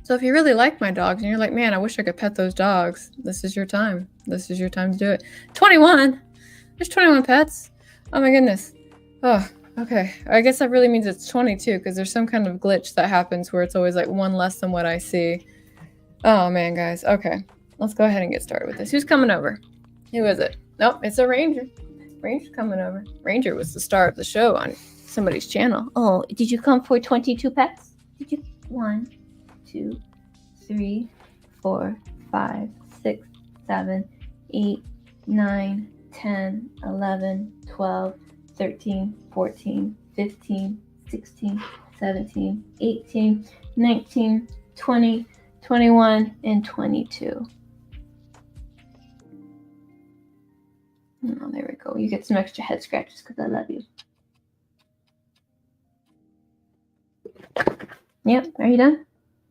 So if you really like my dogs and you're like, man, I wish I could pet those dogs, this is your time. This is your time to do it. 21! There's 21 pets. Oh my goodness. Oh, okay. I guess that really means it's 22 because there's some kind of glitch that happens where it's always like one less than what I see. Oh man, guys. Okay. Let's go ahead and get started with this. Who's coming over? Who is it? Nope, it's a Ranger. Ranger's coming over. Ranger was the star of the show on somebody's channel. Oh, did you come for 22 pets? Did you? 1, 2, 3, 4, 5, 6, 7, 8, 9, 10, 11, 12, 13, 14, 15, 16, 17, 18, 19, 20, 21, and 22. Oh, there we go. You get some extra head scratches because I love you. Yep, are you done?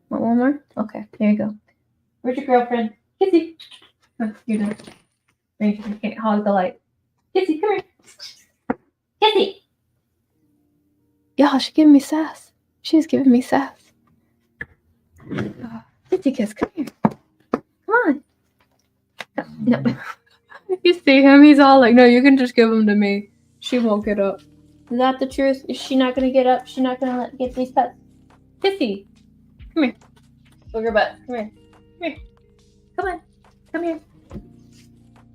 Want one more? Okay, there you go. Where's your girlfriend? Kissy. Oh, you're done. You can't hog the light. Kissy, come here. Kissy. Y'all, she's giving me sass. She's giving me sass. Kissy kiss, come here. Come on. No. You see him? He's all like, no, you can just give him to me. She won't get up. Is that the truth? Is she not going to get up? She's not going to get these pets? Kissy. Come here. Booger butt. Come here. Come here. Come on. Come here.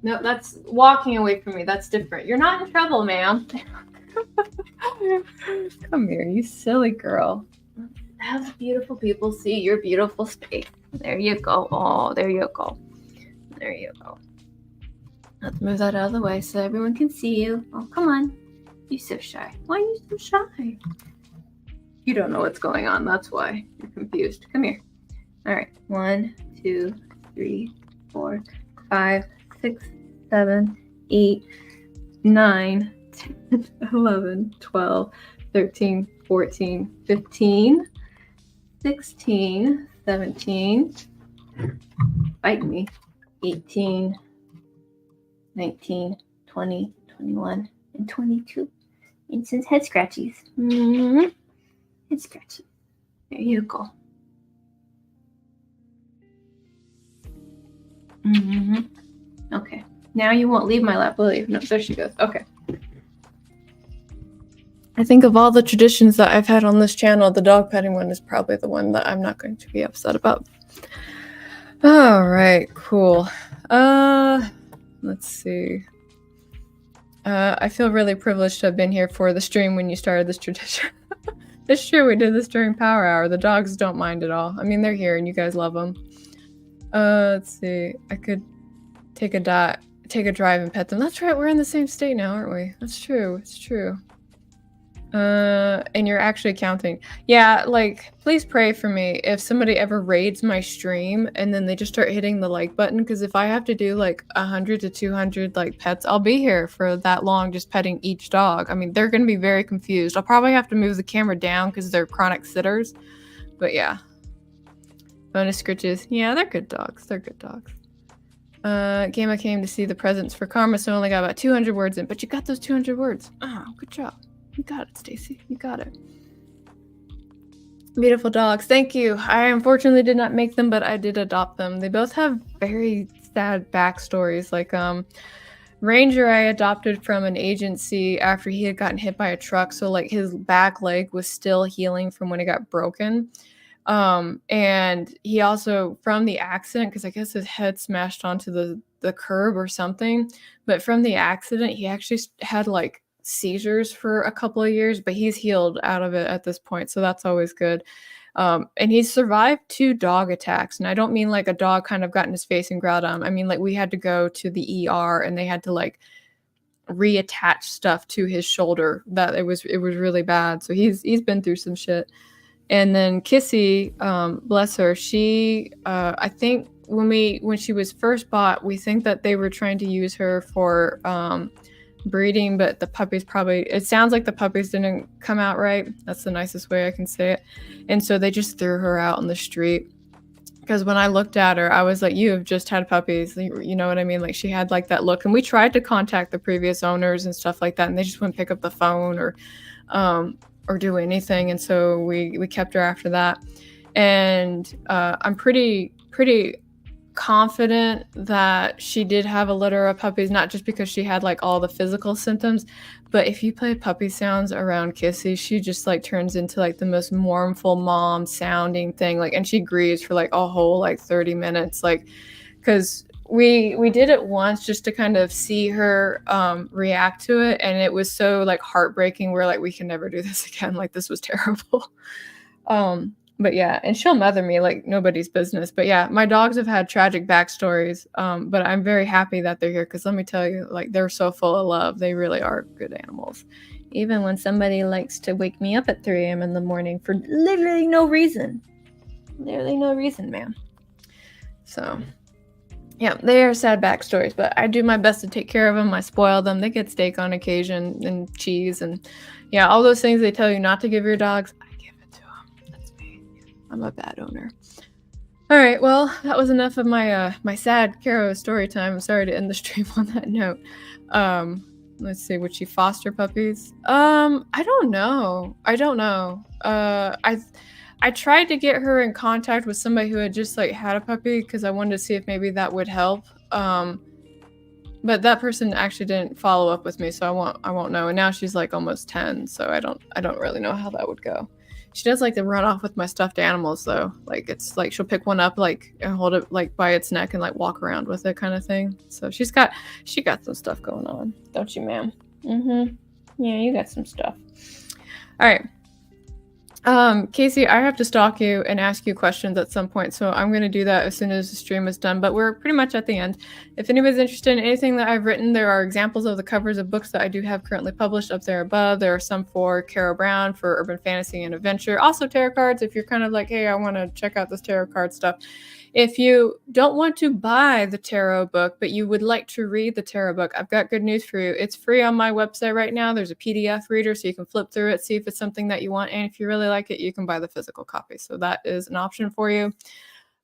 No, that's walking away from me. That's different. You're not in trouble, ma'am. Come here, you silly girl. Have beautiful people see your beautiful space. There you go. Oh, there you go. There you go. Let's move that out of the way so everyone can see you. Oh, come on. You're so shy. Why are you so shy? You don't know what's going on. That's why you're confused. Come here. All right. 1, 2, 3, 4, 5, 6, 7, 8, 9, 10, 11, 12, 13, 14, 15, 16, 17, bite me, 18, 19, 20, 21, and 22. And some head scratchies. Mm-hmm. Head scratchies. There you go. Mm-hmm. Okay. Now you won't leave my lap, will you? No, there she goes. Okay. I think of all the traditions that I've had on this channel, the dog petting one is probably the one that I'm not going to be upset about. All right, cool. Let's see. I feel really privileged to have been here for the stream when you started this tradition. It's true, we did this during Power Hour. The dogs don't mind at all. I mean, they're here and you guys love them. Let's see. I could take a drive and pet them. That's right, we're in the same state now, aren't we? That's true. It's true. And you're actually counting. Yeah, like, please pray for me if somebody ever raids my stream and then they just start hitting the like button, because if I have to do like 100 to 200 like pets, I'll be here for that long just petting each dog. I mean, they're gonna be very confused. I'll probably have to move the camera down because they're chronic sitters. But yeah. Bonus scritches. Yeah, they're good dogs. They're good dogs. Game I came to see the presents for Karma, so I only got about 200 words in, but you got those 200 words. Oh, good job. You got it, Stacy. You got it. Beautiful dogs. Thank you. I unfortunately did not make them, but I did adopt them. They both have very sad backstories. Like, Ranger I adopted from an agency after he had gotten hit by a truck. So, like, his back leg was still healing from when it got broken. And he also, from the accident, because I guess his head smashed onto the curb or something, but from the accident, he actually had, like, seizures for a couple of years, but he's healed out of it at this point, so that's always good. And he's survived 2 dog attacks, and I don't mean like a dog kind of got in his face and growled at him. I mean, like, we had to go to the ER and they had to like reattach stuff to his shoulder. That it was really bad. So he's been through some shit. And then Kissy, bless her, she I think when she was first bought, we think that they were trying to use her for breeding, but the puppies it sounds like the puppies didn't come out right. That's the nicest way I can say it. And so they just threw her out on the street, because when I looked at her, I was like, you have just had puppies, you know what I mean? Like, she had like that look, and we tried to contact the previous owners and stuff like that, and they just wouldn't pick up the phone or do anything. And so we kept her after that. And I'm pretty confident that she did have a litter of puppies, not just because she had like all the physical symptoms, but if you play puppy sounds around Kissy, she just like turns into like the most mournful mom sounding thing, like, and she grieves for like a whole like 30 minutes, like, because we did it once just to kind of see her react to it, and it was so like heartbreaking. We're like, we can never do this again, like, this was terrible. But yeah, and she'll mother me like nobody's business. But yeah, my dogs have had tragic backstories, but I'm very happy that they're here, because let me tell you, like, they're so full of love. They really are good animals. Even when somebody likes to wake me up at 3 a.m. in the morning for literally no reason. Literally no reason, man. So, yeah, they are sad backstories, but I do my best to take care of them. I spoil them. They get steak on occasion and cheese, and yeah, all those things they tell you not to give your dogs, I'm a bad owner. All right, well, that was enough of my my sad Carrow story time. I'm sorry to end the stream on that note. Let's see, would she foster puppies? I don't know. I tried to get her in contact with somebody who had just like had a puppy, because I wanted to see if maybe that would help. But that person actually didn't follow up with me, so I won't know. And now she's like almost 10, so I don't really know how that would go. She does like to run off with my stuffed animals though. Like it's like she'll pick one up like and hold it like by its neck and like walk around with it kind of thing. So she got some stuff going on, don't you, ma'am? Yeah, you got some stuff. All right. Casey, I have to stalk you and ask you questions at some point, so I'm going to do that as soon as the stream is done, but we're pretty much at the end. If anybody's interested in anything that I've written, there are examples of the covers of books that I do have currently published up there above. There are some for Carrow Brown for urban fantasy and adventure. Also tarot cards, if you're kind of like, hey, I want to check out this tarot card stuff. If you don't want to buy the tarot book, but you would like to read the tarot book, I've got good news for you. It's free on my website right now. There's a PDF reader, so you can flip through it, see if it's something that you want. And if you really like it, you can buy the physical copy. So that is an option for you.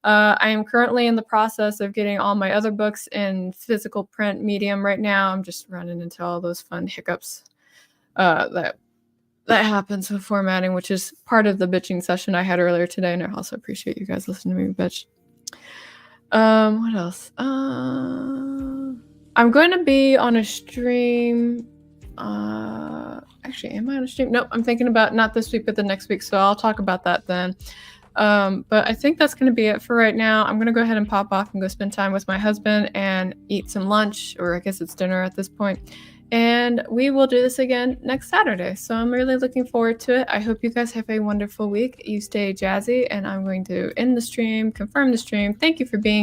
I am currently in the process of getting all my other books in physical print medium right now. I'm just running into all those fun hiccups that happens with formatting, which is part of the bitching session I had earlier today. And I also appreciate you guys listening to me bitch. What else? I'm going to be on a stream. Actually, am I on a stream? Nope, I'm thinking about not this week, but the next week. So I'll talk about that then. But I think that's going to be it for right now. I'm going to go ahead and pop off and go spend time with my husband and eat some lunch, or I guess it's dinner at this point. And we will do this again next Saturday. So I'm really looking forward to it. I hope you guys have a wonderful week. You stay jazzy, and I'm going to end the stream, confirm the stream. Thank you for being